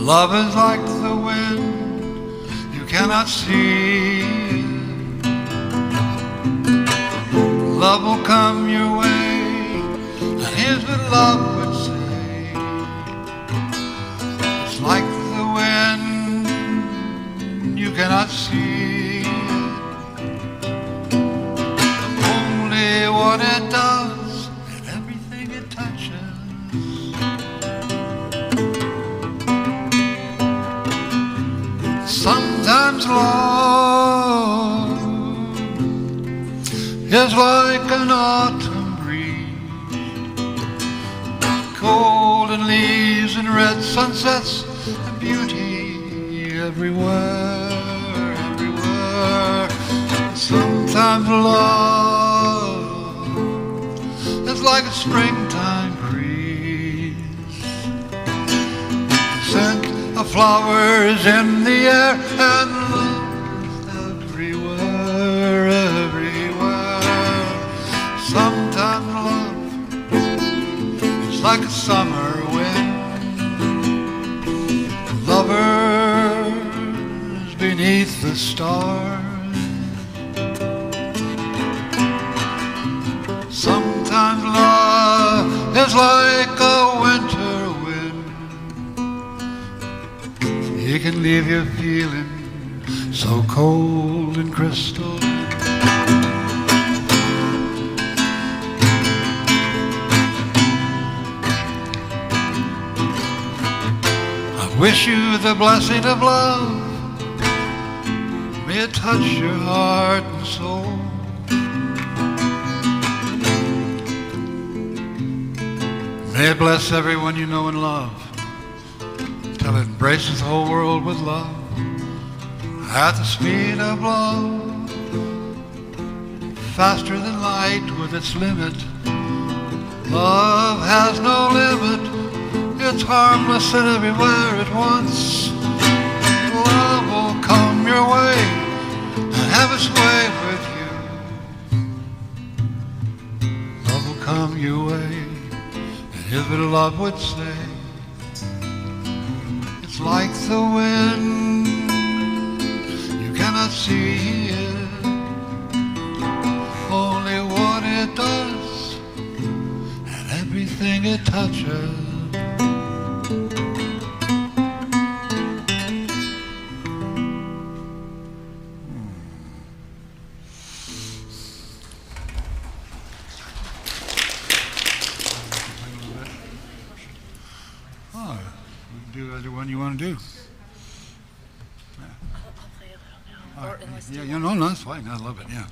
Love is like the wind, you cannot see. Love will come your way, and here's what love would say. It's like the wind, you cannot see. Only what it does and everything it touches. Sometimes love is like an autumn breeze, golden leaves and red sunsets and beauty everywhere, everywhere. Sometimes love is like a springtime breeze, scent of flowers in the air, and love is everywhere, everywhere. Sometimes love is like a summer wind, lovers beneath the stars. Sometimes love is like a winter wind. It can leave you feeling so cold and crystal. I wish you the blessing of love. May it touch your heart and soul. May it bless everyone you know and love, till it embraces the whole world with love, at the speed of love, faster than light with its limit. Love has no limit, it's harmless and everywhere at once. Love will come your way and have its way with you. Love will come your way, and here's what love would say. It's like the wind, you cannot see it, only what it does and everything it touches. Do one you want to do? Yeah. Right. Yeah, no, that's fine. I love it. Yeah.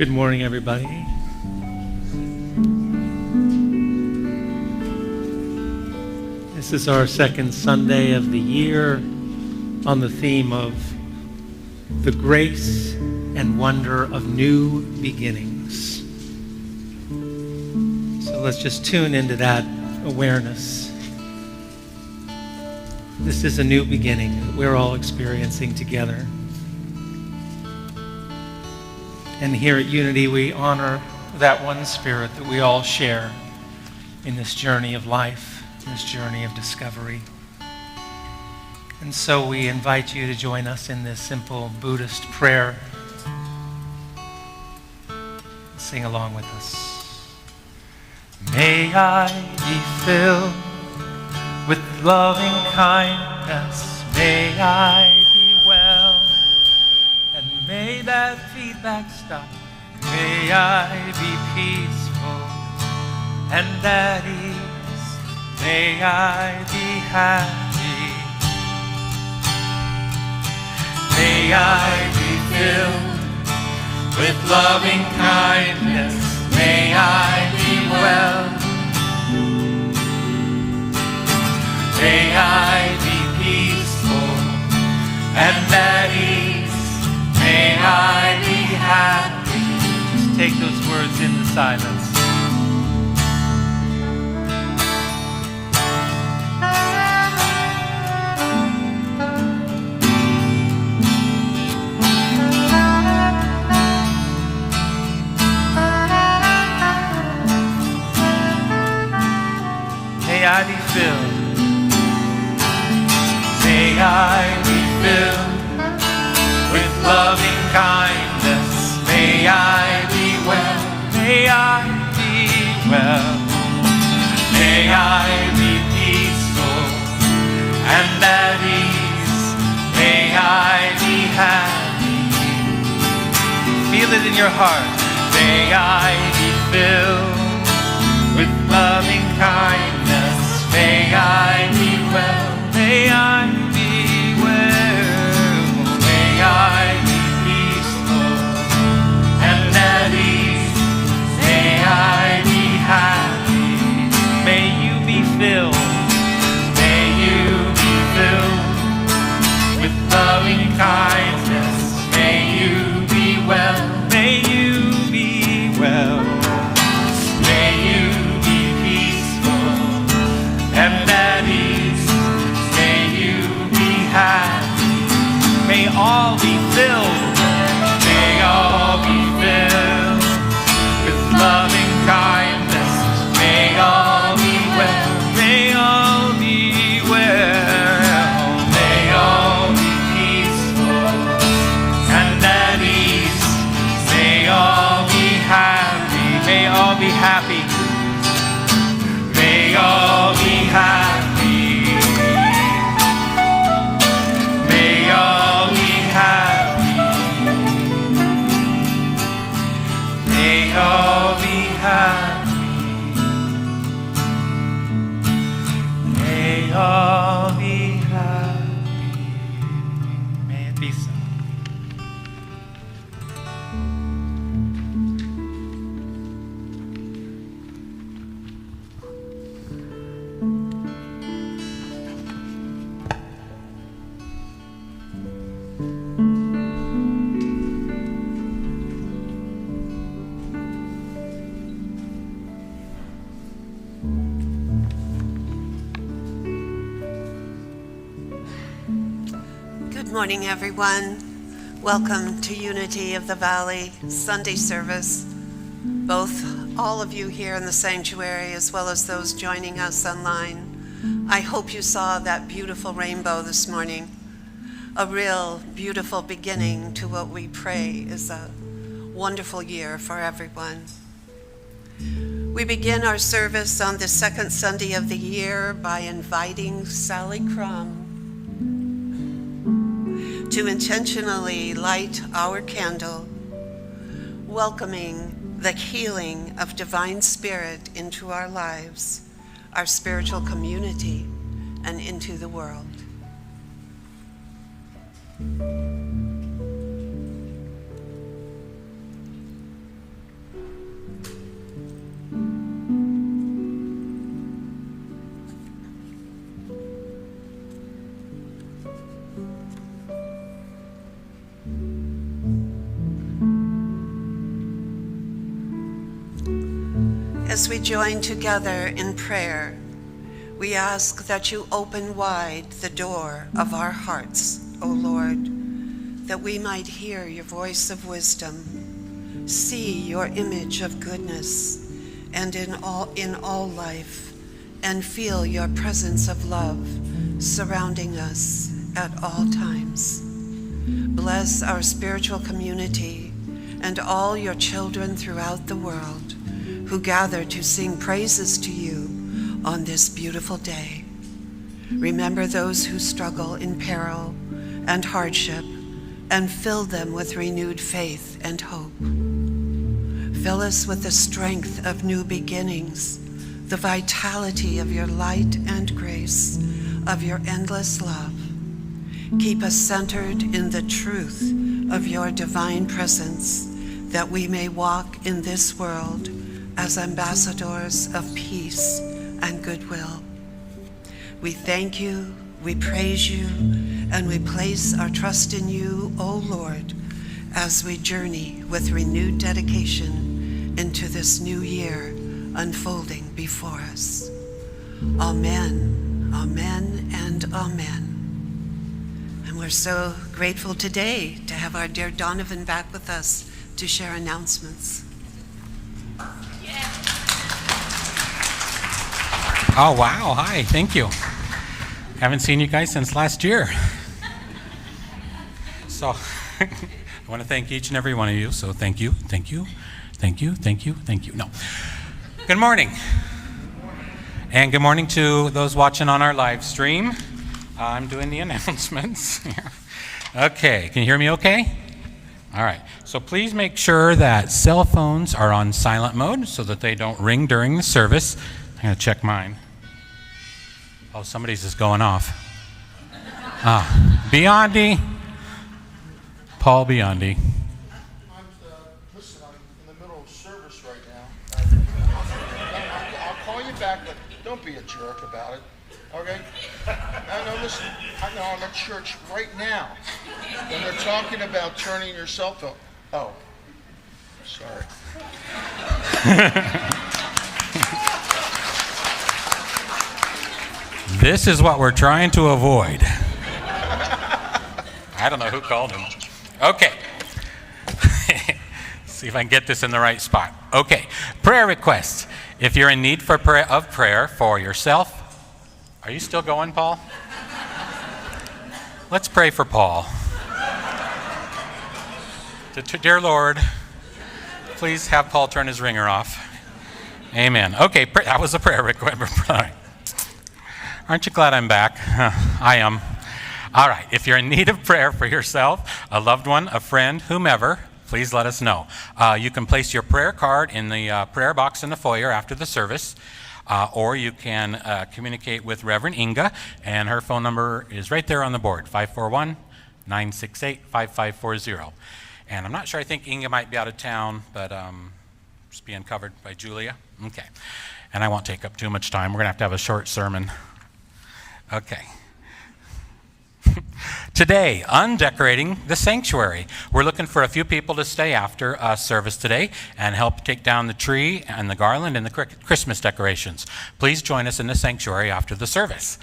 Good morning, everybody. This is our second Sunday of the year on the theme of the grace and wonder of new beginnings. So let's just tune into that awareness. This is a new beginning that we're all experiencing together. And here at Unity, we honor that one spirit that we all share in this journey of life, in this journey of discovery. And so we invite you to join us in this simple Buddhist prayer. Sing along with us. May I be filled with loving kindness. May I be well. And may that feedback stop. May I be peaceful and at ease. May I be happy. May I be filled with loving kindness. May I be well. May I be peaceful and at ease. May I be happy. Just take those words in the silence. May I be filled. May I be filled with loving kindness. May I be well. May I be well. May I be peaceful and at ease. May I be happy. Feel it in your heart. May I be filled with loving kindness. May I be well. May I be well. May I be peaceful and at ease. May I be happy. May you be filled. May you be filled with loving kindness. May you be well. May you be well. May you be peaceful and at ease. May you be happy. May all be filled. May all be filled with loving kindness. May all be well. May all be well. May all be peaceful and at ease. May all be happy. May all be happy. May all be happy. May all be happy. May all be happy. May all be happy. May it be so. Good morning, everyone. Welcome to Unity of the Valley Sunday service. All of you here in the sanctuary, as well as those joining us online. I hope you saw that beautiful rainbow this morning. A real beautiful beginning to what we pray is a wonderful year for everyone. We begin our service on the second Sunday of the year by inviting Sally Crum to intentionally light our candle, welcoming the healing of divine spirit into our lives, our spiritual community, and into the world. As we join together in prayer, we ask that you open wide the door of our hearts, O Lord, that we might hear your voice of wisdom, see your image of goodness, and in all life, and feel your presence of love surrounding us at all times. Bless our spiritual community and all your children throughout the world who gather to sing praises to you on this beautiful day. Remember those who struggle in peril and hardship, and fill them with renewed faith and hope. Fill us with the strength of new beginnings, the vitality of your light and grace, of your endless love. Keep us centered in the truth of your divine presence, that we may walk in this world as ambassadors of peace and goodwill. We thank you, we praise you, and we place our trust in you, O Lord, as we journey with renewed dedication into this new year unfolding before us. Amen, amen, and amen. And we're so grateful today to have our dear Donovan back with us to share announcements. Oh, wow. Hi. Thank you. Haven't seen you guys since last year. So I want to thank each and every one of you. So thank you, thank you, thank you, thank you, thank you. No. Good morning. And good morning to those watching on our live stream. I'm doing the announcements. Okay. Can you hear me okay? All right. So please make sure that cell phones are on silent mode so that they don't ring during the service. I'm going to check mine. Oh, somebody's just going off. Biondi. Paul Biondi. Listen, I'm in the middle of service right now. I'll call you back, but don't be a jerk about it, okay? No, listen, I know I'm at church right now, and they're talking about turning your cell phone. Oh, sorry. This is what we're trying to avoid. I don't know who called him. Okay. See if I can get this in the right spot. Okay. Prayer requests. If you're in need for prayer for yourself. Are you still going, Paul? Let's pray for Paul. Dear Lord, please have Paul turn his ringer off. Amen. Okay, that was a prayer request. Aren't you glad I'm back? I am. All right, if you're in need of prayer for yourself, a loved one, a friend, whomever, please let us know. You can place your prayer card in the prayer box in the foyer after the service, or you can communicate with Reverend Inga, and her phone number is right there on the board, 541-968-5540. And I'm not sure, I think Inga might be out of town, but it's being covered by Julia. Okay, and I won't take up too much time. We're going to have a short sermon. Okay. Today, undecorating the sanctuary. We're looking for a few people to stay after service today and help take down the tree and the garland and the Christmas decorations. Please join us in the sanctuary after the service.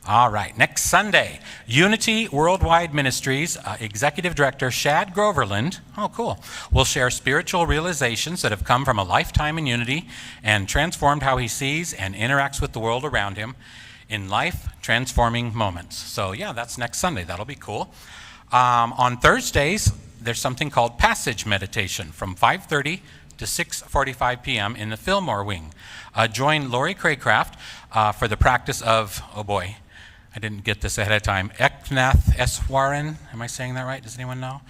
All right, next Sunday, Unity Worldwide Ministries Executive Director Shad Groverland, oh cool, will share spiritual realizations that have come from a lifetime in unity and transformed how he sees and interacts with the world around him in life-transforming moments. So yeah, that's next Sunday. That'll be cool. On Thursdays, there's something called Passage Meditation from 5:30 to 6:45 p.m. in the Fillmore Wing. Join Lori Craycraft for the practice of, oh boy, I didn't get this ahead of time, Eknath Eswaran. Am I saying that right? Does anyone know?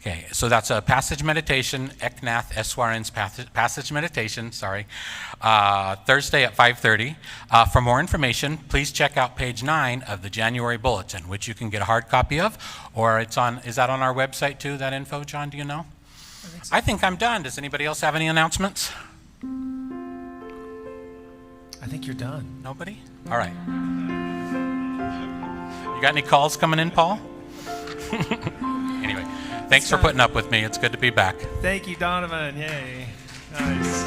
Okay, so that's a passage meditation, Eknath Eswaran's passage meditation, Thursday at 5:30. For more information, please check out page 9 of the January Bulletin, which you can get a hard copy of, or is that on our website too, that info, John, do you know? I think I'm done. Does anybody else have any announcements? I think you're done. Nobody? All right. You got any calls coming in, Paul? Anyway. Thanks for putting up with me. It's good to be back. Thank you, Donovan. Yay. Nice.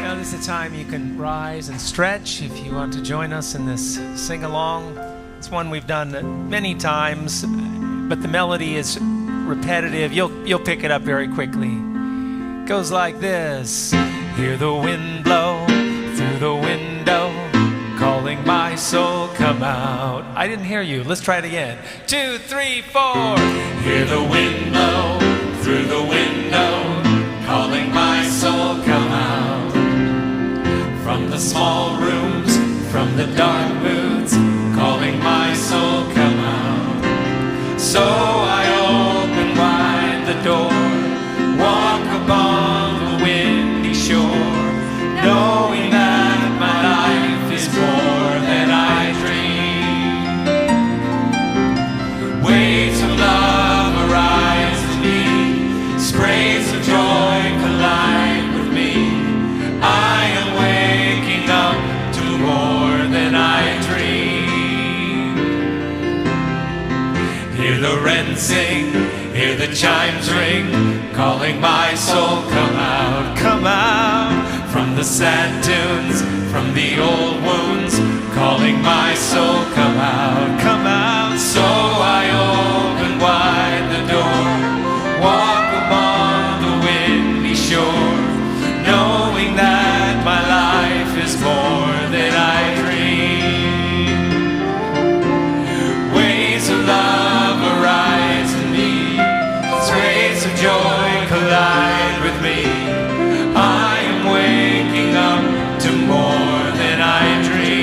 Now this is a time you can rise and stretch if you want to join us in this sing-along. It's one we've done many times, but the melody is repetitive. You'll pick it up very quickly. It goes like this. Hear the wind blow through the window, calling my soul, come out. I didn't hear you. Let's try it again. 2, 3, 4. Hear the wind blow through the window, calling my soul, come out. From the small rooms, from the dark moods, calling my soul, come out. So I open wide the door, walk upon the windy shore, knowing that my life is more than I dream. Waves of love arise in me, sprays of joy collide with me. I am waking up to more than I dream. Hear the wren sing, hear the chimes ring, calling my soul, come out, come out. From the sad tunes, from the old wounds, calling my soul, come out, come out. So I open wide the door, walk upon the windy shore, knowing that my life is more than I dream. Waves of love arise in me, sprays of joy collide with me. I am waking up to more than I dream.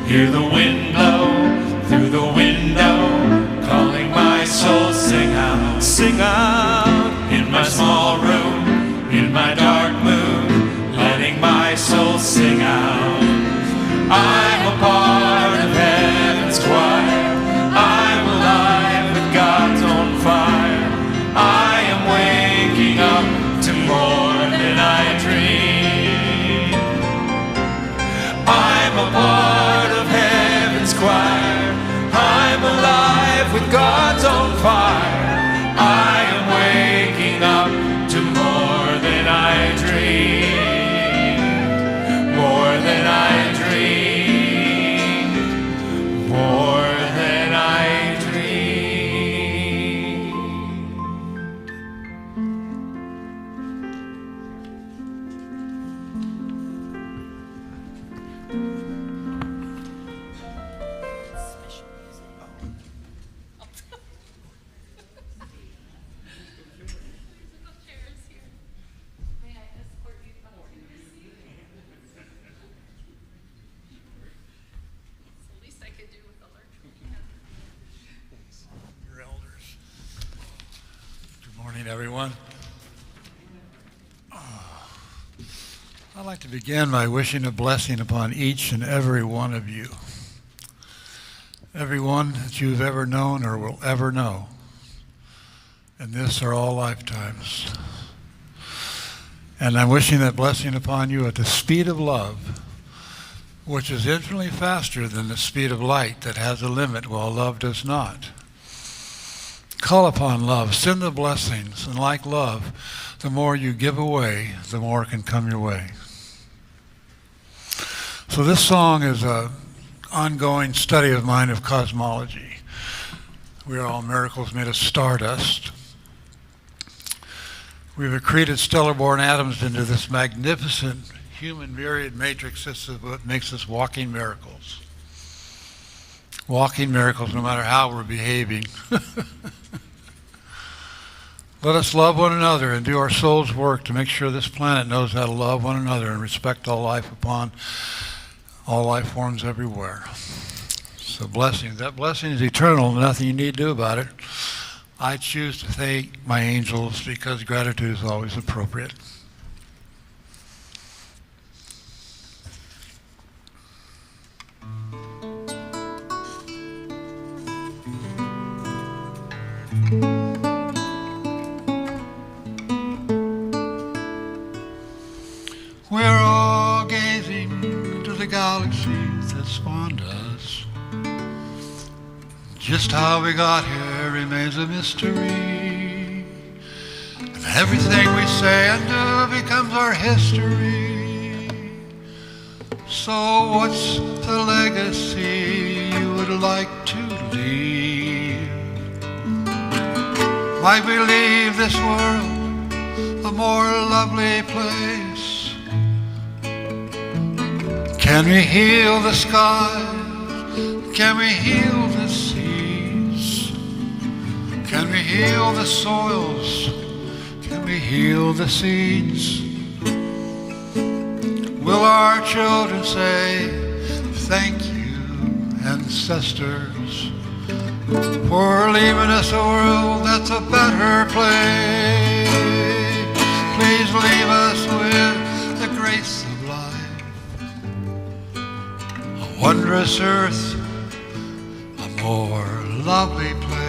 Hear the wind blow through the window, calling my soul, sing out, sing out. In my small room, in my dark mood, letting my soul sing out. I'm a part of heaven's choir, I'm alive with God's own fire. I am waking up to more than I dream. I'm a part of heaven's choir, I'm alive with God's own fire. I am waking up to more than I dreamed, more than I dreamed, more than I dreamed. Your elders. Good morning, everyone. I'd like to begin by wishing a blessing upon each and every one of you. Everyone that you've ever known or will ever know. And this are all lifetimes. And I'm wishing that blessing upon you at the speed of love, which is infinitely faster than the speed of light that has a limit while love does not. Call upon love, send the blessings, and like love, the more you give away, the more can come your way. So this song is an ongoing study of mine of cosmology. We are all miracles made of stardust. We've accreted stellar-born atoms into this magnificent human myriad matrix. This is what makes us walking miracles. Walking miracles, no matter how we're behaving. Let us love one another and do our soul's work to make sure this planet knows how to love one another and respect all life upon all life forms everywhere. So blessings. That blessing is eternal, nothing you need to do about it. I choose to thank my angels because gratitude is always appropriate. We're all gazing into the galaxies that spawned us. Just how we got here remains a mystery. And Everything we say and do becomes our history. So what's the legacy you would like to leave? Might we leave this world a more lovely place? Can we heal the skies? Can we heal the seas? Can we heal the soils? Can we heal the seeds? Will our children say, thank you, ancestors, for leaving us a world that's a better place? Please leave us with the grace of life, a wondrous earth, a more lovely place.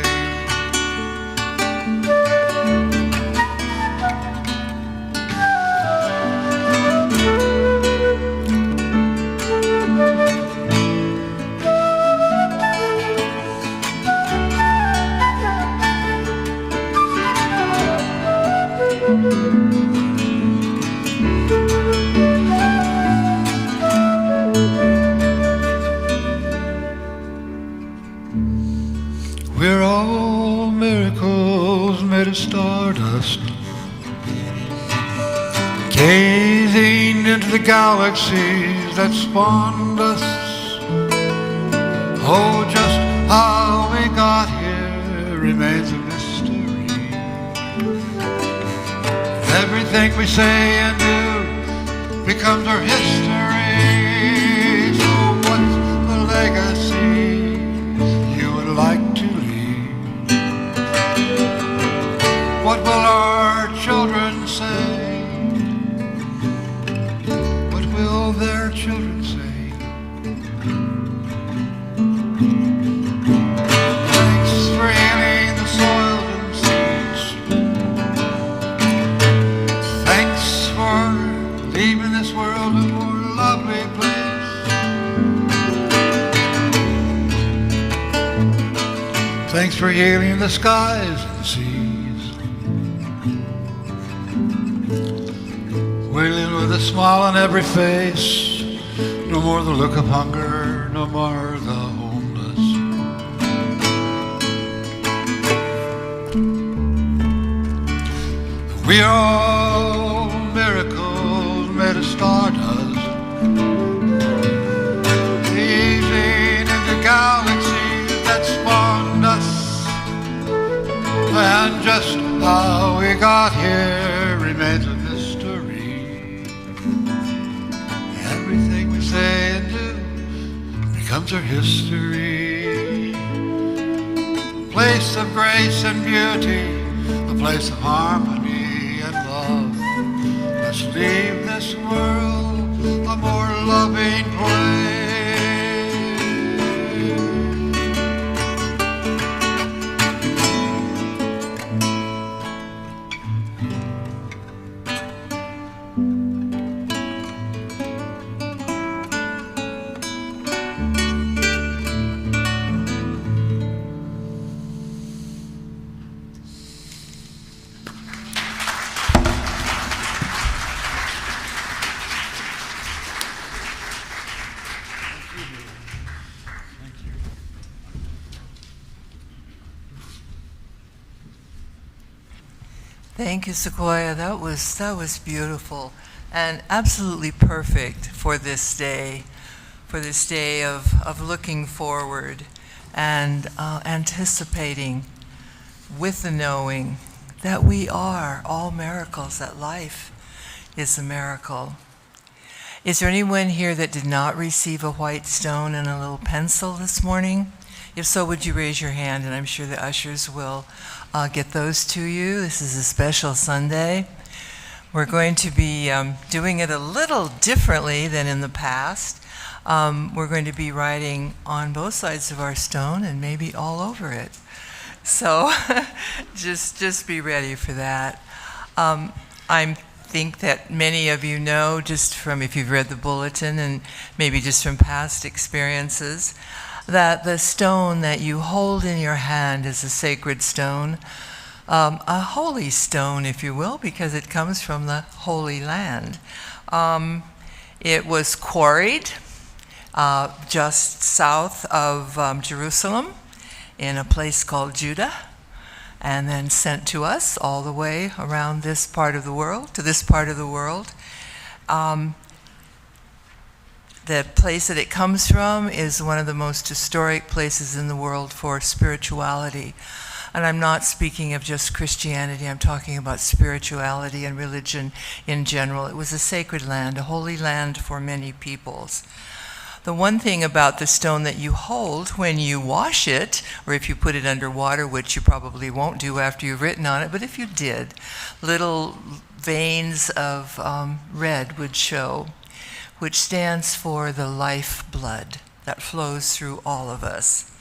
We're all miracles made of stardust, gazing into the galaxies that spawned us. Oh, just how we got here remains a mystery. Everything we say and do becomes our history. So what's the legacy you would like to leave? What will our children say? What will their children say? Thanks for healing the soil and seeds. Thanks for leaving this world a more lovely place. Thanks for healing the skies and seas. We live with a smile on every face. No more the look of hunger, no more the homeless. We are all miracles made of stardust, gazing into galaxies that spawned us. And just how we got here remains a mystery. Everything we say and do becomes our history. A place of grace and beauty, a place of harmony and love. Let's leave this world a more loving place. Thank you, Sequoia. That was beautiful and absolutely perfect for this day of looking forward and anticipating with the knowing that we are all miracles, that life is a miracle. Is there anyone here that did not receive a white stone and a little pencil this morning? If so, would you raise your hand, and I'm sure the ushers will get those to you. This is a special Sunday. We're going to be doing it a little differently than in the past. We're going to be writing on both sides of our stone and maybe all over it. So just be ready for that. I think that many of you know, just from if you've read the bulletin and maybe just from past experiences, that the stone that you hold in your hand is a sacred stone, a holy stone, if you will, because it comes from the Holy Land. It was quarried just south of Jerusalem in a place called Judah, and then sent to us all the way around this part of the world, to this part of the world. The place that it comes from is one of the most historic places in the world for spirituality. And I'm not speaking of just Christianity, I'm talking about spirituality and religion in general. It was a sacred land, a holy land for many peoples. The one thing about the stone that you hold when you wash it, or if you put it under water, which you probably won't do after you've written on it, but if you did, little veins of red would show, which stands for the life blood that flows through all of us.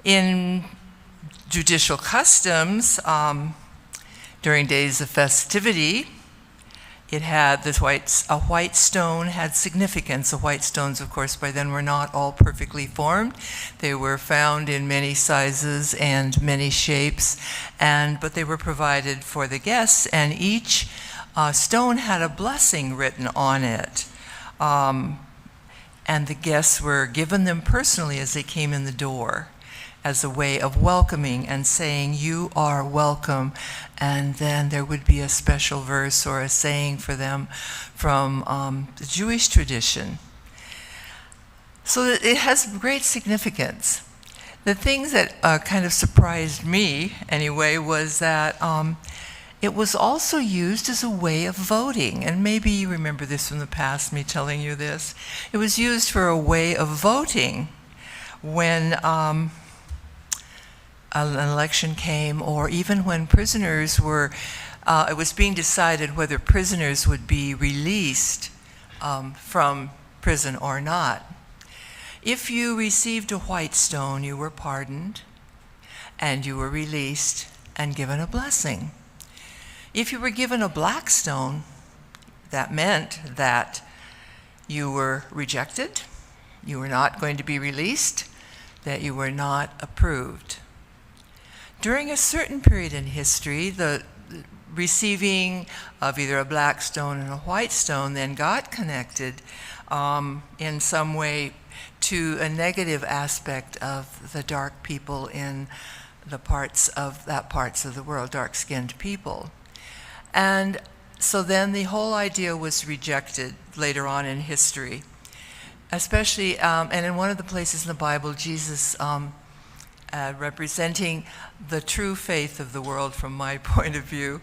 In judicial customs, during days of festivity, it had a white stone had significance. The white stones, of course, by then were not all perfectly formed. They were found in many sizes and many shapes, but they were provided for the guests, and each stone had a blessing written on it. And the guests were given them personally as they came in the door, as a way of welcoming and saying, "You are welcome." And then there would be a special verse or a saying for them from the Jewish tradition. So it has great significance. The things that kind of surprised me, anyway, was that it was also used as a way of voting. And maybe you remember this from the past, me telling you this. It was used for a way of voting when an election came, or even when prisoners were, it was being decided whether prisoners would be released from prison or not. If you received a white stone, you were pardoned, and you were released and given a blessing. If you were given a black stone, that meant that you were rejected, you were not going to be released, that you were not approved. During a certain period in history, the receiving of either a black stone and a white stone then got connected in some way to a negative aspect of the dark people in the parts of the world, dark-skinned people. And so then the whole idea was rejected later on in history, especially, and in one of the places in the Bible, Jesus, representing the true faith of the world from my point of view,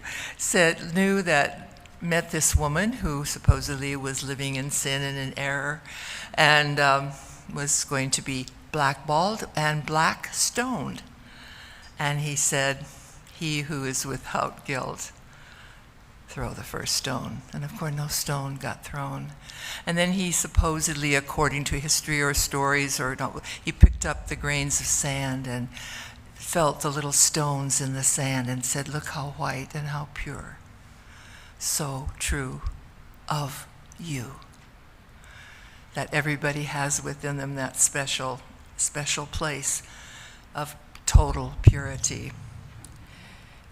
met this woman who supposedly was living in sin and in error, and was going to be blackballed and black stoned. And he said, "He who is without guilt, throw the first stone." And of course, no stone got thrown. And then he supposedly, according to history or stories, he picked up the grains of sand and felt the little stones in the sand and said, "Look how white and how pure. So true of you." That everybody has within them that special place of total purity.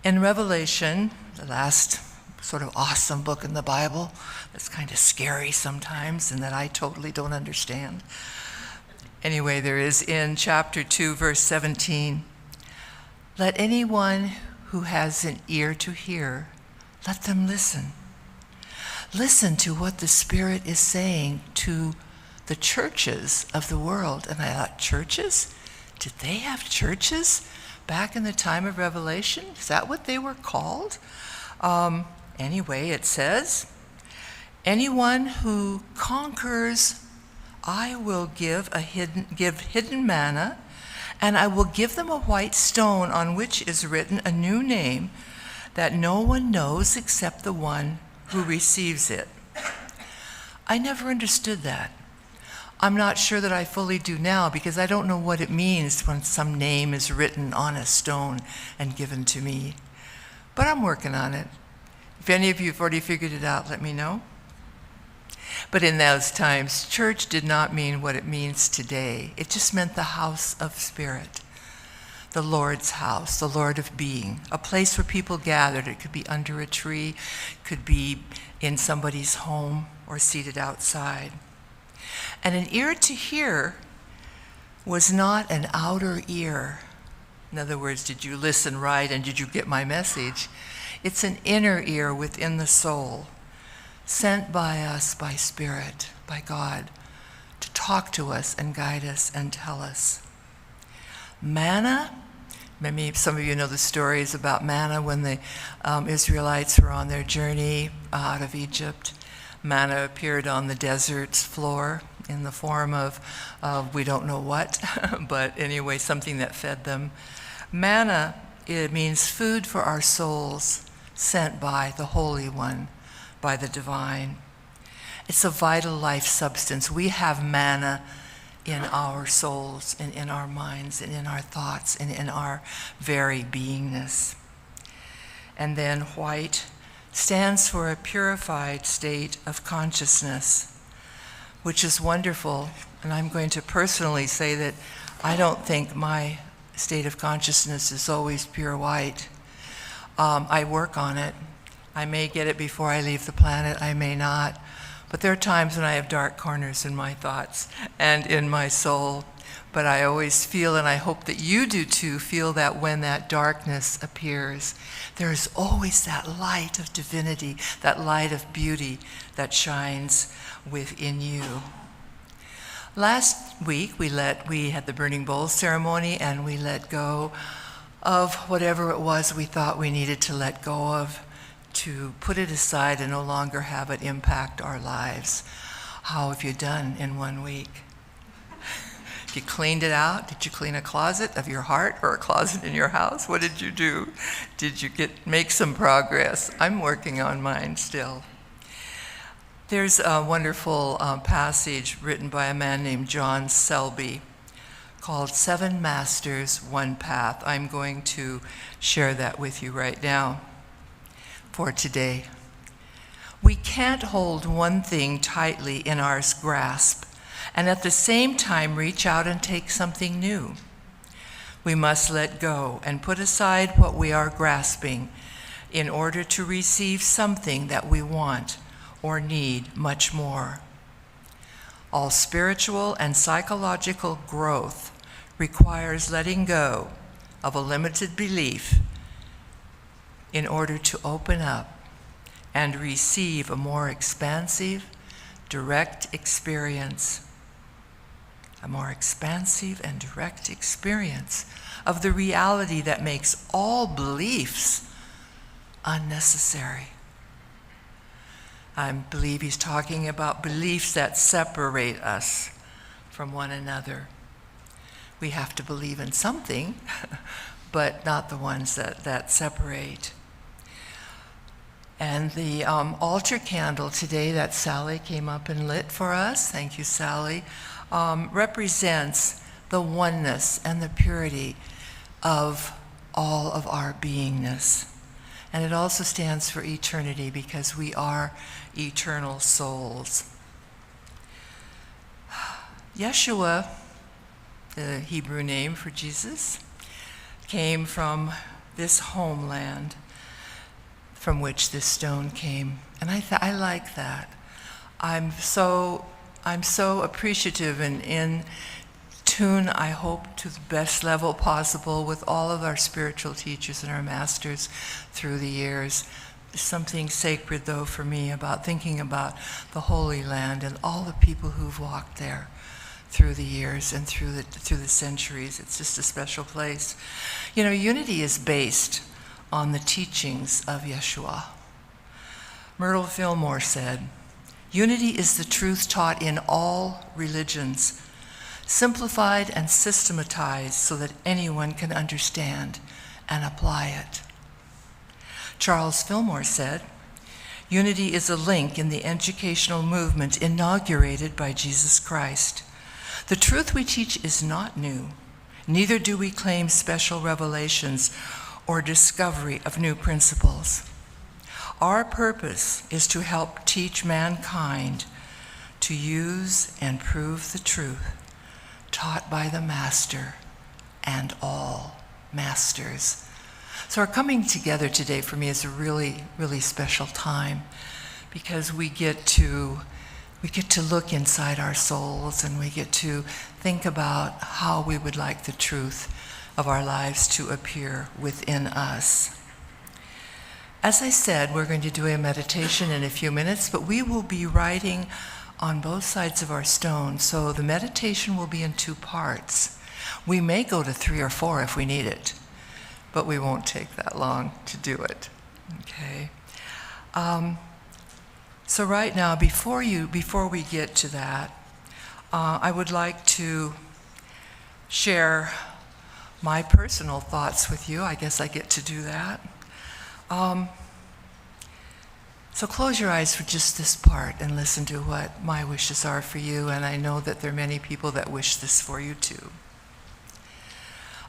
In Revelation, the last sort of awesome book in the Bible that's kind of scary sometimes and that I totally don't understand. Anyway, there is in chapter 2, verse 17, "Let anyone who has an ear to hear, let them listen. Listen to what the Spirit is saying to the churches of the world." And I thought, churches? Did they have churches back in the time of Revelation? Is that what they were called? Anyway, it says, "Anyone who conquers, I will give hidden manna, and I will give them a white stone on which is written a new name that no one knows except the one who receives it." I never understood that. I'm not sure that I fully do now, because I don't know what it means when some name is written on a stone and given to me. But I'm working on it. If any of you have already figured it out, let me know. But in those times, church did not mean what it means today. It just meant the house of spirit. the Lord's house, the Lord of being, a place where people gathered. It could be under a tree, could be in somebody's home, or seated outside. And an ear to hear was not an outer ear. In other words, did you listen right and did you get my message? It's an inner ear within the soul, sent by us, by Spirit, by God, to talk to us and guide us and tell us. Manna, maybe some of you know the stories about manna when the Israelites were on their journey out of Egypt. Manna appeared on the desert's floor in the form of we don't know what, but anyway, something that fed them. Manna, it means food for our souls, sent by the Holy One, by the divine. It's a vital life substance. We have manna in our souls and in our minds and in our thoughts and in our very beingness. And then white stands for a purified state of consciousness, which is wonderful. And I'm going to personally say that I don't think my state of consciousness is always pure white. I work on it. I may get it before I leave the planet, I may not. But there are times when I have dark corners in my thoughts and in my soul. But I always feel, and I hope that you do too, feel that when that darkness appears, there is always that light of divinity, that light of beauty that shines within you. Last week, we had the burning bowl ceremony, and we let go of whatever it was we thought we needed to let go of, to put it aside and no longer have it impact our lives. How have you done in 1 week? You cleaned it out? Did you clean a closet of your heart or a closet in your house? What did you do? Did you make some progress? I'm working on mine still. There's a wonderful passage written by a man named John Selby called 7 Masters, 1 Path. I'm going to share that with you right now for today. We can't hold one thing tightly in our grasp and at the same time reach out and take something new. We must let go and put aside what we are grasping in order to receive something that we want or need much more. All spiritual and psychological growth requires letting go of a limited belief in order to open up and receive a more expansive, direct experience. A more expansive and direct experience of the reality that makes all beliefs unnecessary. I believe he's talking about beliefs that separate us from one another. We have to believe in something, but not the ones that separate. And the altar candle today that Sally came up and lit for us, thank you, Sally, represents the oneness and the purity of all of our beingness. And it also stands for eternity because we are eternal souls. Yeshua, the Hebrew name for Jesus, came from this homeland from which this stone came. And I like that. I'm so appreciative and in tune, I hope, to the best level possible with all of our spiritual teachers and our masters through the years. There's something sacred, though, for me about thinking about the Holy Land and all the people who've walked there through the years and through the centuries. It's just a special place. You know, unity is based on the teachings of Yeshua. Myrtle Fillmore said, "Unity is the truth taught in all religions, simplified and systematized so that anyone can understand and apply it." Charles Fillmore said, "Unity is a link in the educational movement inaugurated by Jesus Christ. The truth we teach is not new, neither do we claim special revelations or discovery of new principles. Our purpose is to help teach mankind to use and prove the truth taught by the Master and all masters. So our coming together today for me is a really, really special time, because we get to look inside our souls, and we get to think about how we would like the truth of our lives to appear within us. As I said, we're going to do a meditation in a few minutes, but we will be writing on both sides of our stone, so the meditation will be in 2 parts. We may go to 3 or 4 if we need it, but we won't take that long to do it. Okay. So right now, before we get to that, I would like to share my personal thoughts with you. I guess I get to do that. So close your eyes for just this part and listen to what my wishes are for you, and I know that there are many people that wish this for you too.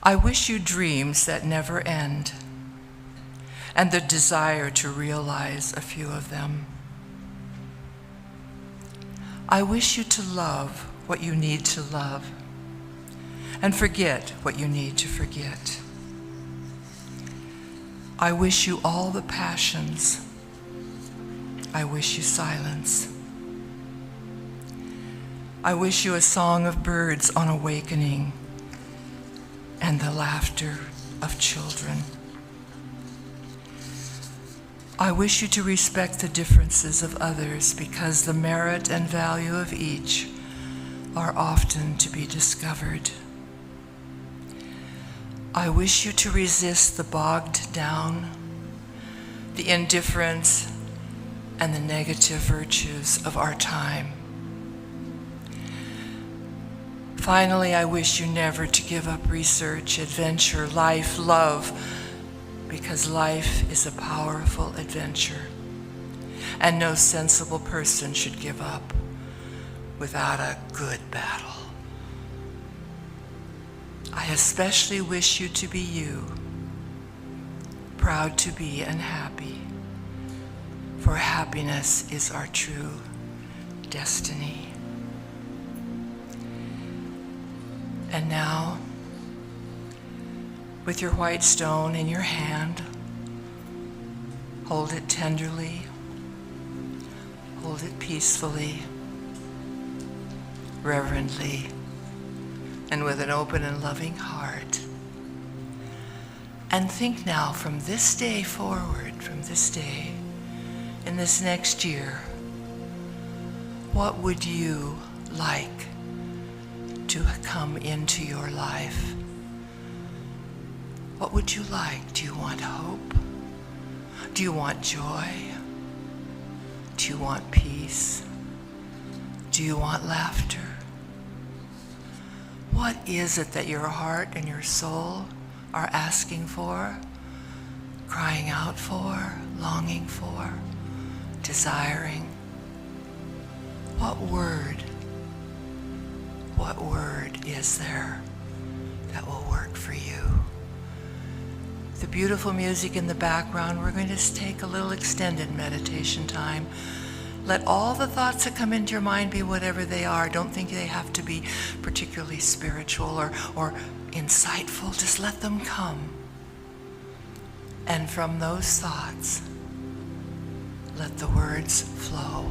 I wish you dreams that never end, and the desire to realize a few of them. I wish you to love what you need to love, and forget what you need to forget. I wish you all the passions. I wish you silence. I wish you a song of birds on awakening and the laughter of children. I wish you to respect the differences of others, because the merit and value of each are often to be discovered. I wish you to resist the bogged down, the indifference, and the negative virtues of our time. Finally, I wish you never to give up research, adventure, life, love, because life is a powerful adventure, and no sensible person should give up without a good battle. I especially wish you to be you, proud to be and happy, for happiness is our true destiny. And now, with your white stone in your hand, hold it tenderly, hold it peacefully, reverently, and with an open and loving heart. And think now, from this day forward, from this day, in this next year, what would you like to come into your life? What would you like? Do you want hope? Do you want joy? Do you want peace? Do you want laughter? What is it that your heart and your soul are asking for, crying out for, longing for, desiring? What word is there that will work for you? The beautiful music in the background, we're going to take a little extended meditation time. Let all the thoughts that come into your mind be whatever they are. Don't think they have to be particularly spiritual or insightful. Just let them come. And from those thoughts, let the words flow.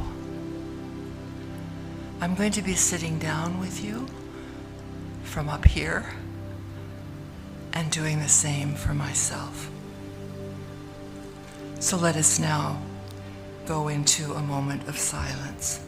I'm going to be sitting down with you from up here and doing the same for myself. So let us now go into a moment of silence.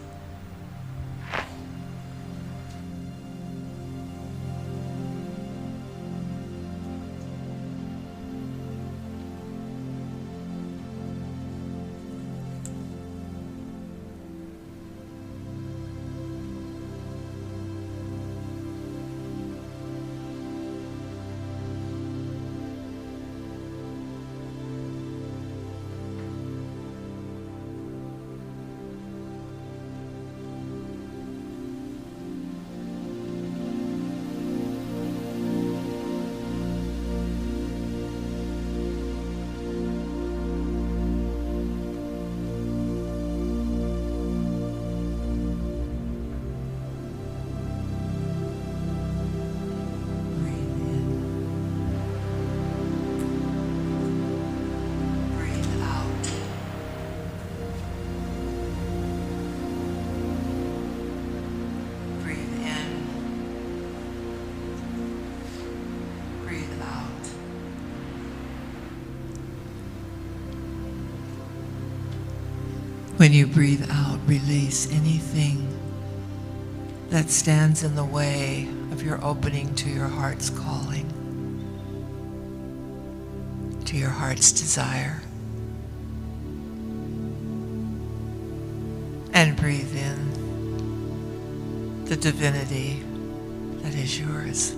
When you breathe out, release anything that stands in the way of your opening to your heart's calling, to your heart's desire. And breathe in the divinity that is yours.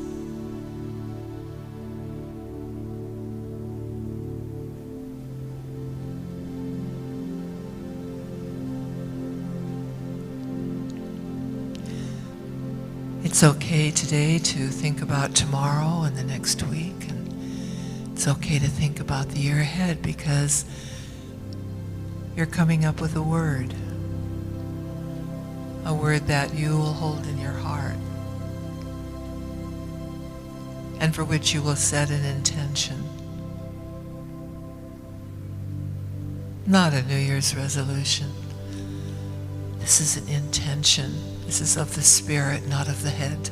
It's okay today to think about tomorrow and the next week, and it's okay to think about the year ahead, because you're coming up with a word that you will hold in your heart, and for which you will set an intention. Not a New Year's resolution. This is an intention. This is of the spirit, not of the head.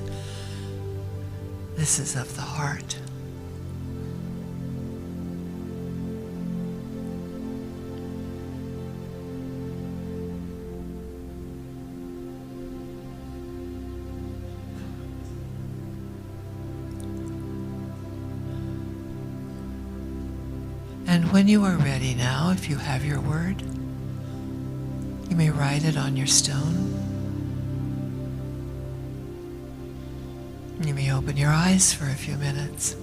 This is of the heart. And when you are ready now, if you have your word, you may write it on your stone. You may open your eyes for a few minutes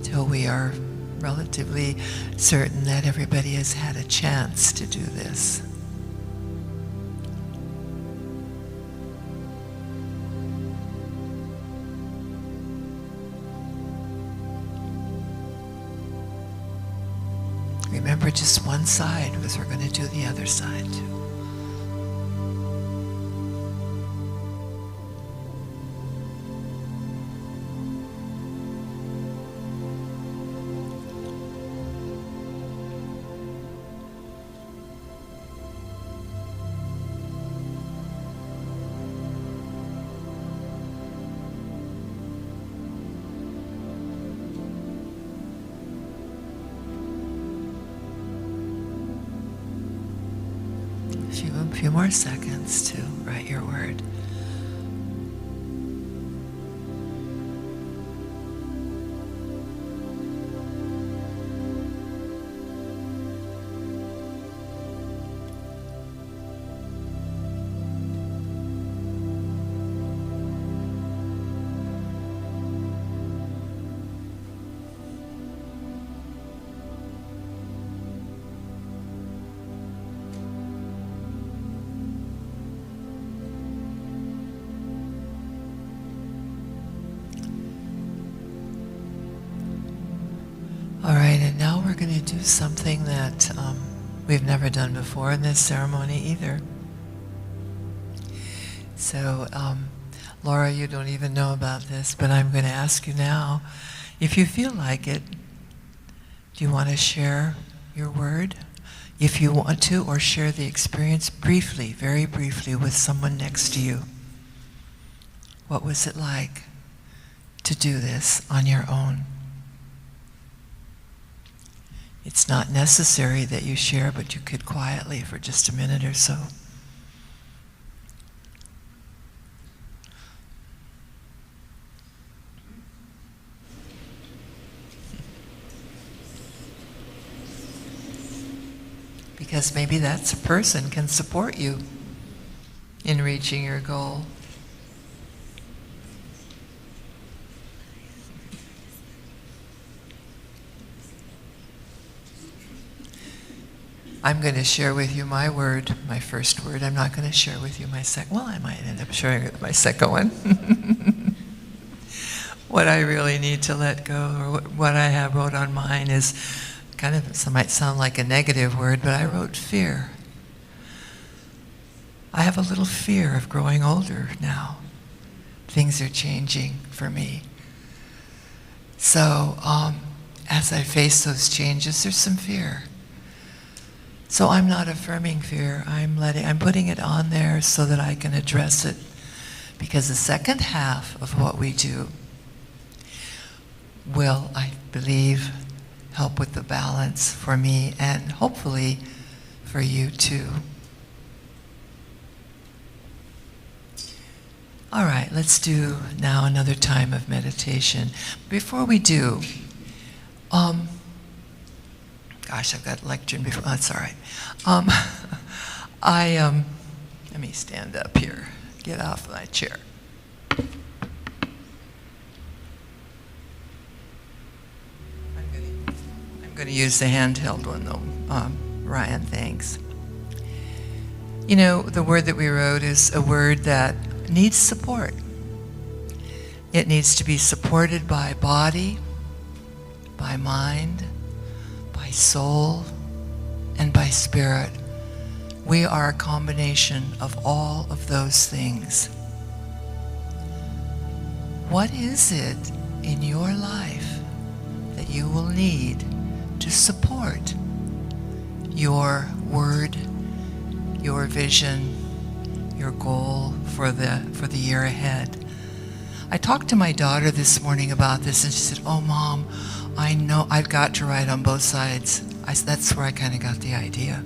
till we are relatively certain that everybody has had a chance to do this. Remember, just one side, because we're going to do the other side too. A few more seconds to write your word. All right, and now we're going to do something that we've never done before in this ceremony either. So, Laura, you don't even know about this, but I'm going to ask you now, if you feel like it, do you want to share your word? If you want to, or share the experience briefly, very briefly, with someone next to you. What was it like to do this on your own? It's not necessary that you share, but you could quietly for just a minute or so. Because maybe that person can support you in reaching your goal. I'm going to share with you my word, my first word. I'm not going to share with you my second. Well, I might end up sharing my second one. What I really need to let go, or what I have wrote on mine, is kind of, it might sound like a negative word, but I wrote fear. I have a little fear of growing older now. Things are changing for me. So as I face those changes, there's some fear. So I'm not affirming fear. I'm putting it on there so that I can address it. Because the second half of what we do will, I believe, help with the balance for me and hopefully for you too. All right, let's do now another time of meditation. Before we do, gosh, I've got lectured before. That's all right. Let me stand up here. Get off my chair. I'm going to use the handheld one though. Ryan, thanks. You know, the word that we wrote is a word that needs support. It needs to be supported by body, by mind, by soul, and by spirit. We are a combination of all of those things. What is it in your life that you will need to support your word, your vision, your goal for the year ahead? I talked to my daughter this morning about this, and she said, "Oh, Mom, I know I've got to write on both sides." That's where I kind of got the idea.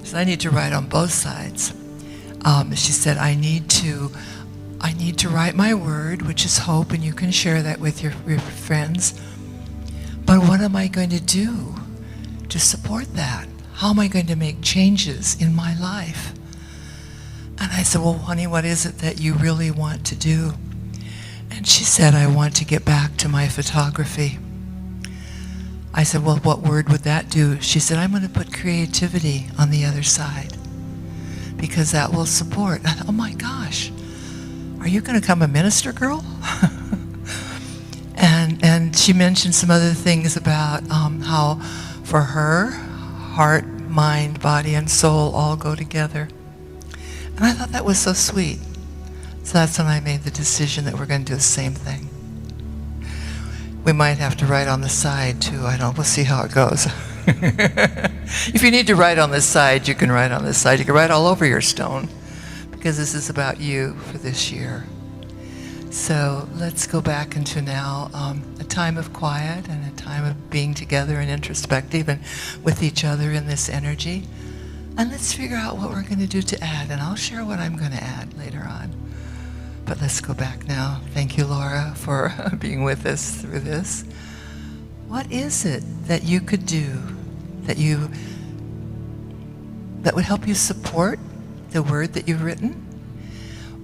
So I need to write on both sides. She said, I need to write my word, which is hope, and you can share that with your friends. But what am I going to do to support that? How am I going to make changes in my life? And I said, well, honey, what is it that you really want to do? And she said, I want to get back to my photography. I said, well, what word would that do? She said, I'm going to put creativity on the other side because that will support. I thought, oh my gosh, are you going to become a minister, girl? And she mentioned some other things about how for her, heart, mind, body, and soul all go together. And I thought that was so sweet. So that's when I made the decision that we're going to do the same thing. We might have to write on the side too. We'll see how it goes. If you need to write on the side, you can write on the side. You can write all over your stone because this is about you for this year. So let's go back into now a time of quiet and a time of being together and introspective and with each other in this energy. And let's figure out what we're going to do to add. And I'll share what I'm going to add later on. But let's go back now. Thank you, Laura, for being with us through this. What is it that you could do that would help you support the word that you've written?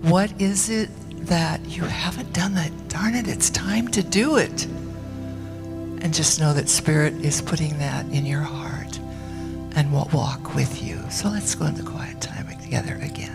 What is it that you haven't done that? Darn it, it's time to do it. And just know that Spirit is putting that in your heart and will walk with you. So let's go into quiet time together again.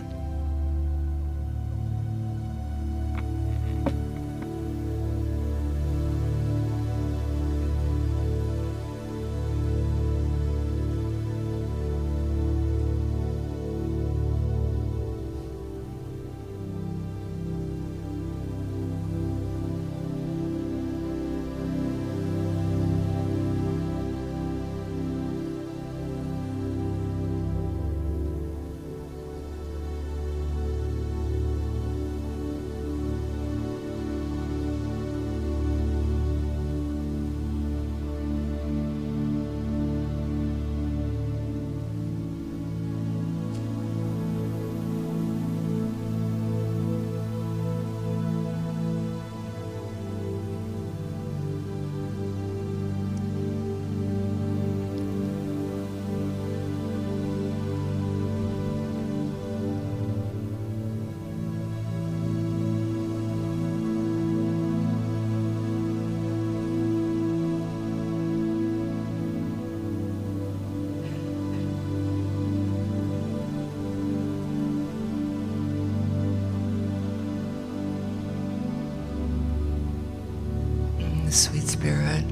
Sweet Spirit,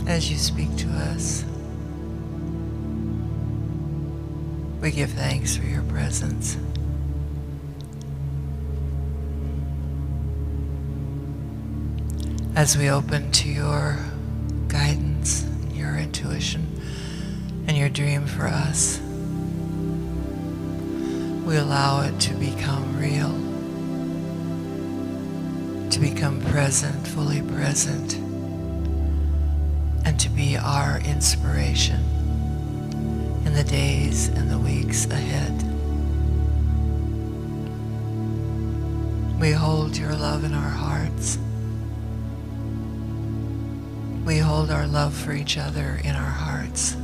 as you speak to us, we give thanks for your presence. As we open to your guidance, your intuition, and your dream for us, we allow it to become real, to become present, fully present, to be our inspiration in the days and the weeks ahead. We hold your love in our hearts. We hold our love for each other in our hearts.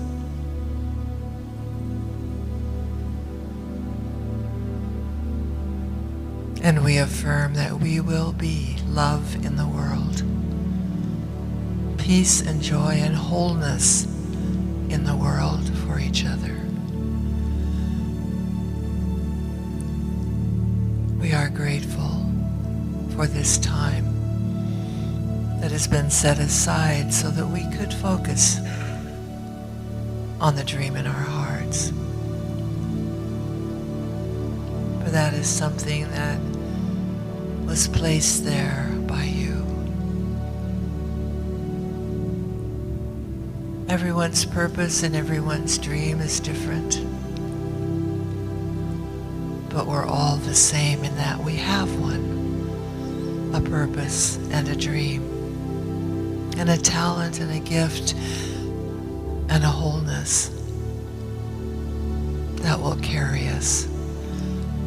And we affirm that we will be love in the world, peace and joy and wholeness in the world for each other. We are grateful for this time that has been set aside so that we could focus on the dream in our hearts. For that is something that was placed there by you. Everyone's purpose and everyone's dream is different, but we're all the same in that we have one, a purpose and a dream, and a talent and a gift and a wholeness that will carry us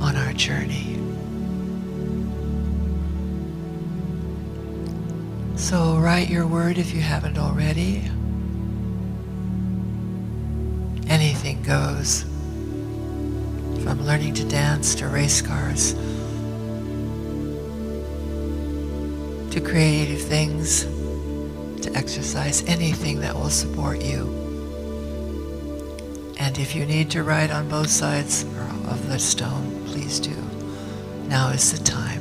on our journey. So write your word if you haven't already. Anything goes, from learning to dance to race cars, to creative things, to exercise, anything that will support you. And if you need to write on both sides of the stone, please do. Now is the time.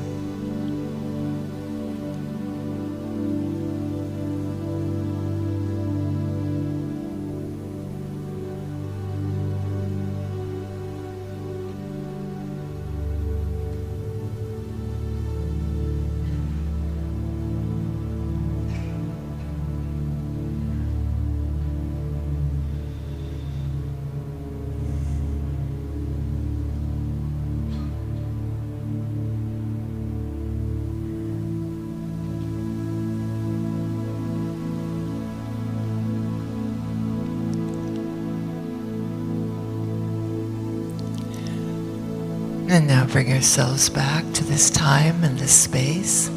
And now bring yourselves back to this time and this space.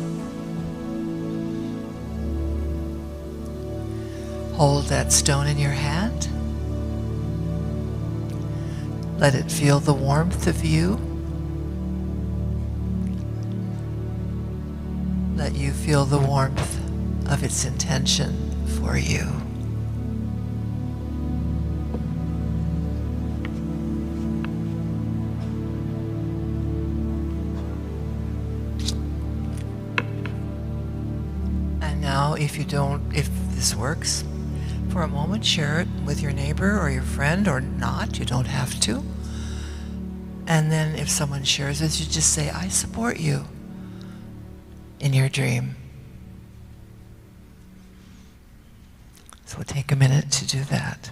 Hold that stone in your hand. Let it feel the warmth of you. Let you feel the warmth of its intention for you. Now, if this works, for a moment, share it with your neighbor or your friend or not. You don't have to. And then if someone shares it, you just say, I support you in your dream. So we'll take a minute to do that.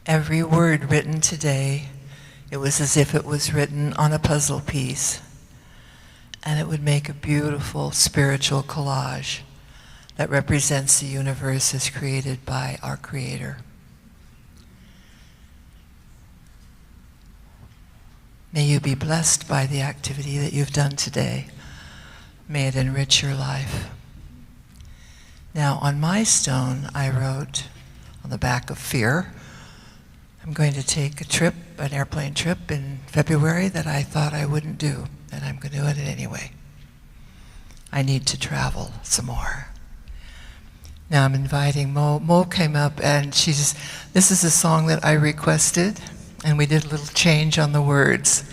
Every word written today, it was as if it was written on a puzzle piece, and it would make a beautiful spiritual collage that represents the universe as created by our Creator. May you be blessed by the activity that you've done today. May it enrich your life. Now, on my stone, I wrote on the back of fear, I'm going to take a trip, an airplane trip in February that I thought I wouldn't do, and I'm going to do it anyway. I need to travel some more. Now I'm inviting Mo. Mo came up and this is a song that I requested, and we did a little change on the words.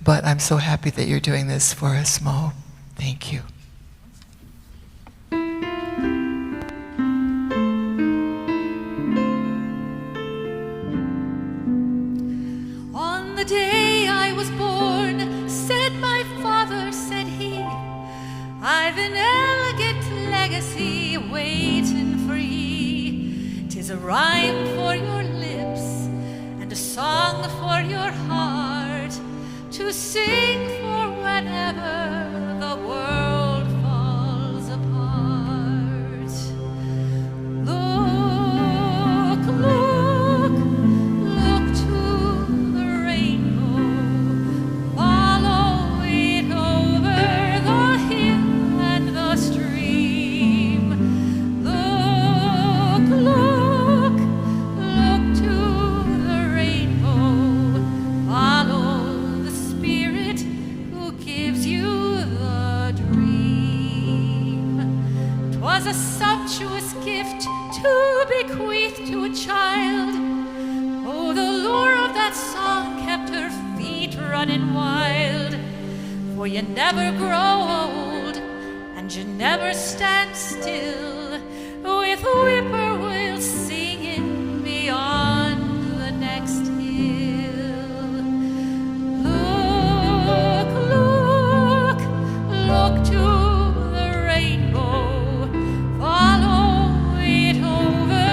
But I'm so happy that you're doing this for us, Mo. Thank you. On the day I was born, said my father, said he, I've an elegant legacy waiting for ye. 'Tis a rhyme for your lips and a song for your heart, to sing for whenever the world falls apart. Look, look, look to the rainbow. Follow it over the hill and the stream. Look, look, look to the rainbow. Follow the spirit who gives you the dream. 'Twas a sumptuous gift to bequeath to a child. Oh, the lure of that song kept her feet running wild. For you never grow old, and you never stand still, with whippoorwills singing beyond the next hill. Look, look, look to the rainbow. Follow it over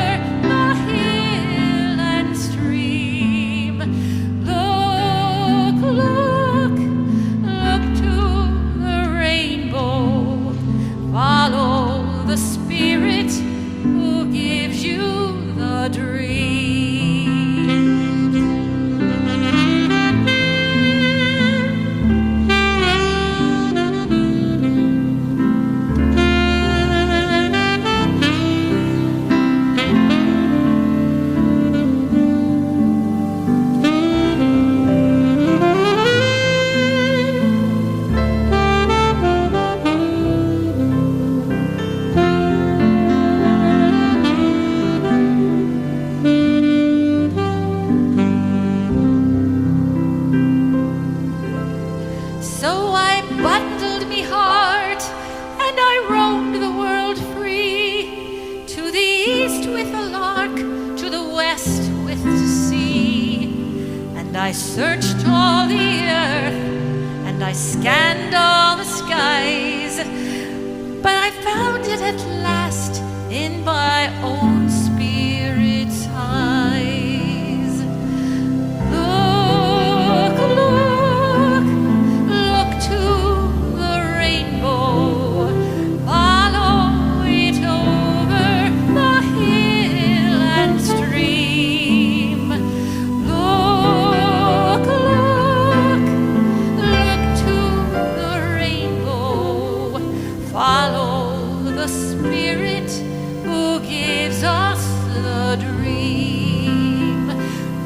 the hill and stream. Look, look, look to the rainbow. Follow the spirit who gives you the dream. So I bundled me heart and I roamed the world free, to the east with the lark, to the west with the sea. And I searched all the earth and I scanned all the skies, but I found it at last in my own spirit's eyes. Look, look, look to the rainbow. Follow it over the hill and stream. Look, look, look to the rainbow. Follow the spirit who gives us the dream.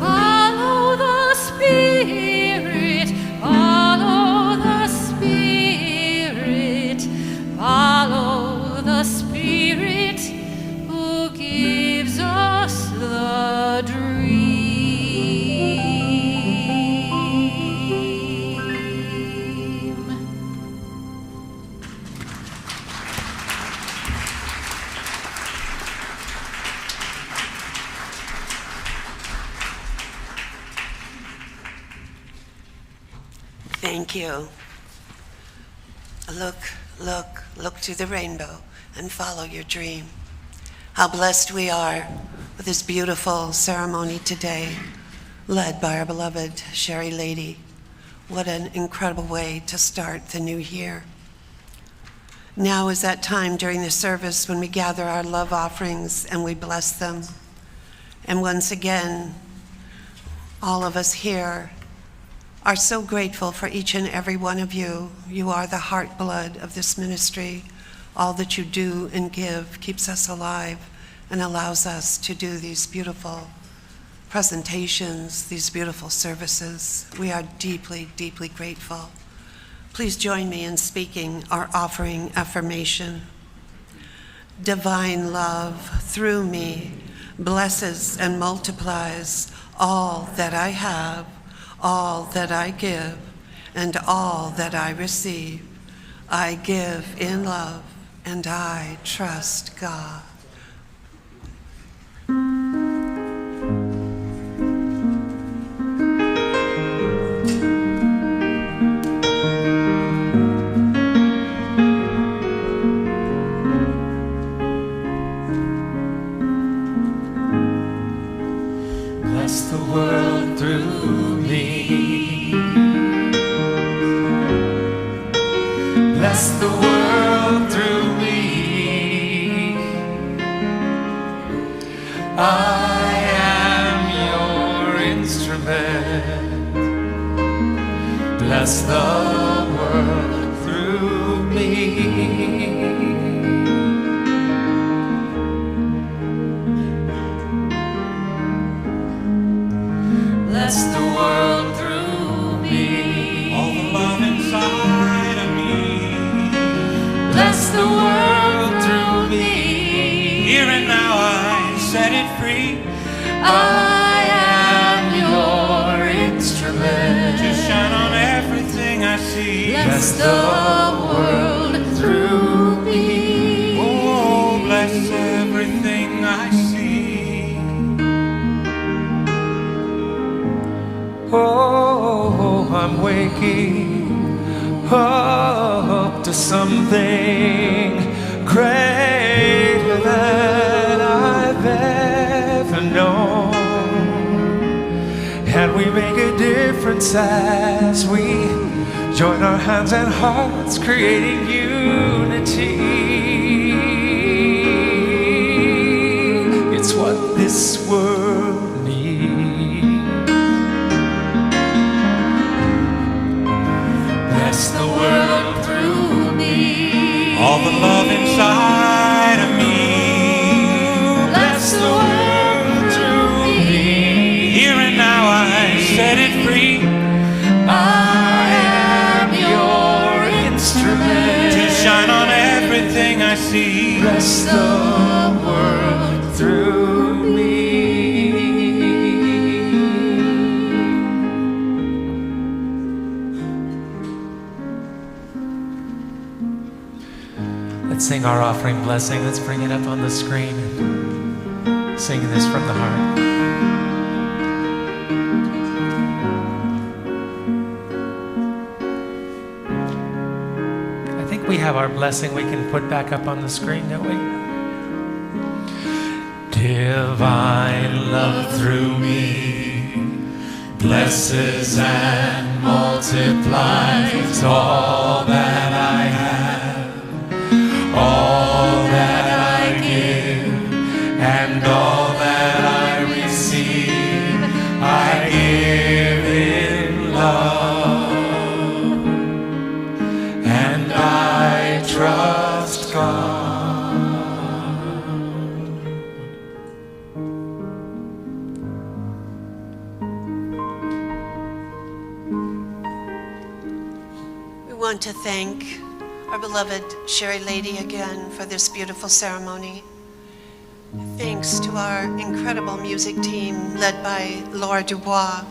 Follow the spirit, follow the spirit, follow the spirit who gives us the dream. Thank you. Look, look, look to the rainbow and follow your dream. How blessed we are with this beautiful ceremony today, led by our beloved Sherry Lady. What an incredible way to start the new year. Now is that time during the service when we gather our love offerings and we bless them. And once again, all of us here are so grateful for each and every one of you. You are the heart blood of this ministry. All that you do and give keeps us alive and allows us to do these beautiful presentations, these beautiful services. We are deeply, deeply grateful. Please join me in speaking our offering affirmation. Divine love through me blesses and multiplies all that I have, all that I give, and all that I receive. I give in love, and I trust God. Bless the world through me. bless the world through me. Bless the world through me. All the love inside of me. Bless the world through me. Here and now I set it free. I am your instrument. To shine on everything I see. Bless the world through me. Oh, bless everything I see. Oh, I'm waking up to something greater than I've ever known. And we make a difference as we join our hands and hearts, creating unity. It's what this world needs. Bless the world through me. All the love inside of me. Bless the world through me. Here and now I set it free. I am your instrument. To shine on everything I see. Bless the world through me. Let's sing our offering blessing. Let's bring it up on the screen and sing this from the heart. I think we have our blessing we can put back up on the screen, don't we? Divine love through me blesses and multiplies all that I have, all that I give, and all that I receive. I give in love, and I trust God. We want to thank our beloved Sherry Lady again for this beautiful ceremony. Thanks to our incredible music team led by Laura Dubois,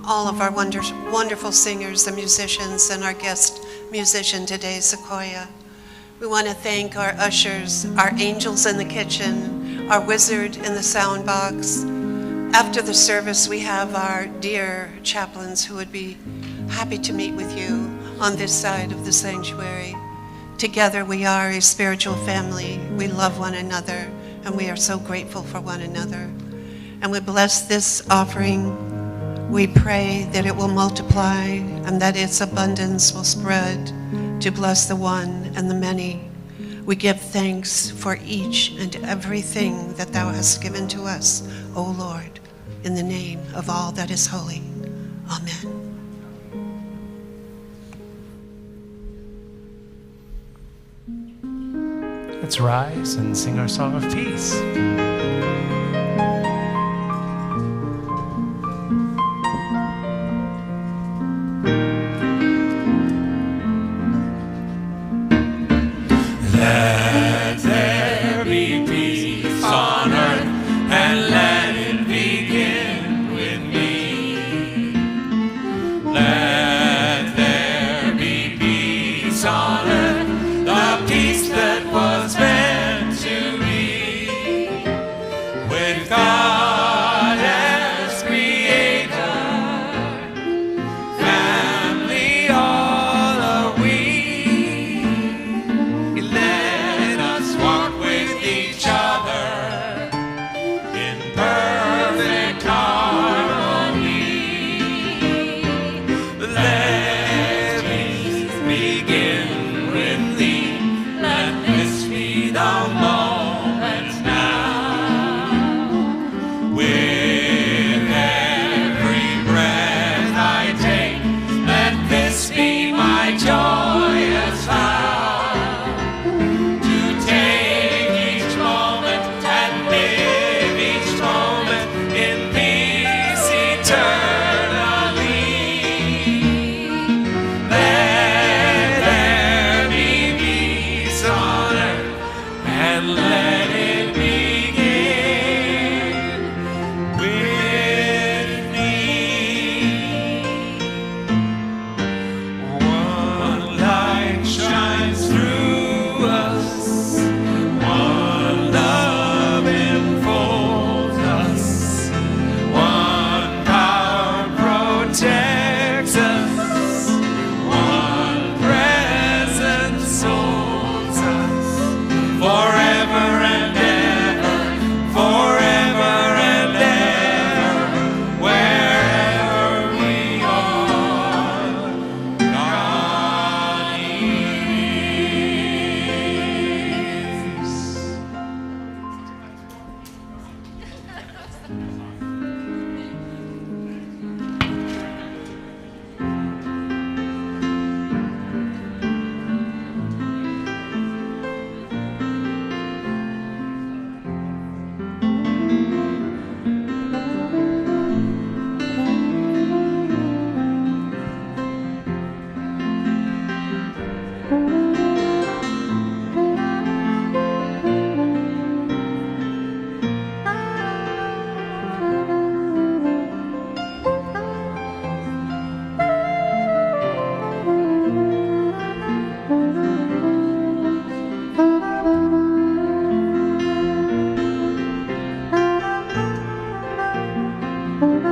all of our wonderful singers and musicians, and our guest musician today, Sequoia. We want to thank our ushers, our angels in the kitchen, our wizard in the sound box. After the service, we have our dear chaplains who would be happy to meet with you on this side of the sanctuary. Together we are a spiritual family. We love one another, and we are so grateful for one another. And we bless this offering. We pray that it will multiply and that its abundance will spread to bless the one and the many. We give thanks for each and everything that thou hast given to us, O Lord, in the name of all that is holy. Amen. Let's rise and sing our song of peace. Let there be peace on earth, and let it begin with me. Let there be peace on earth, the peace that was meant to be. Let there be peace on earth, and let it begin with me. One light shines through us, one love enfolds us, one power protects us, one presence holds us, forever and ever, forever and ever, wherever we are, God is. Thank you.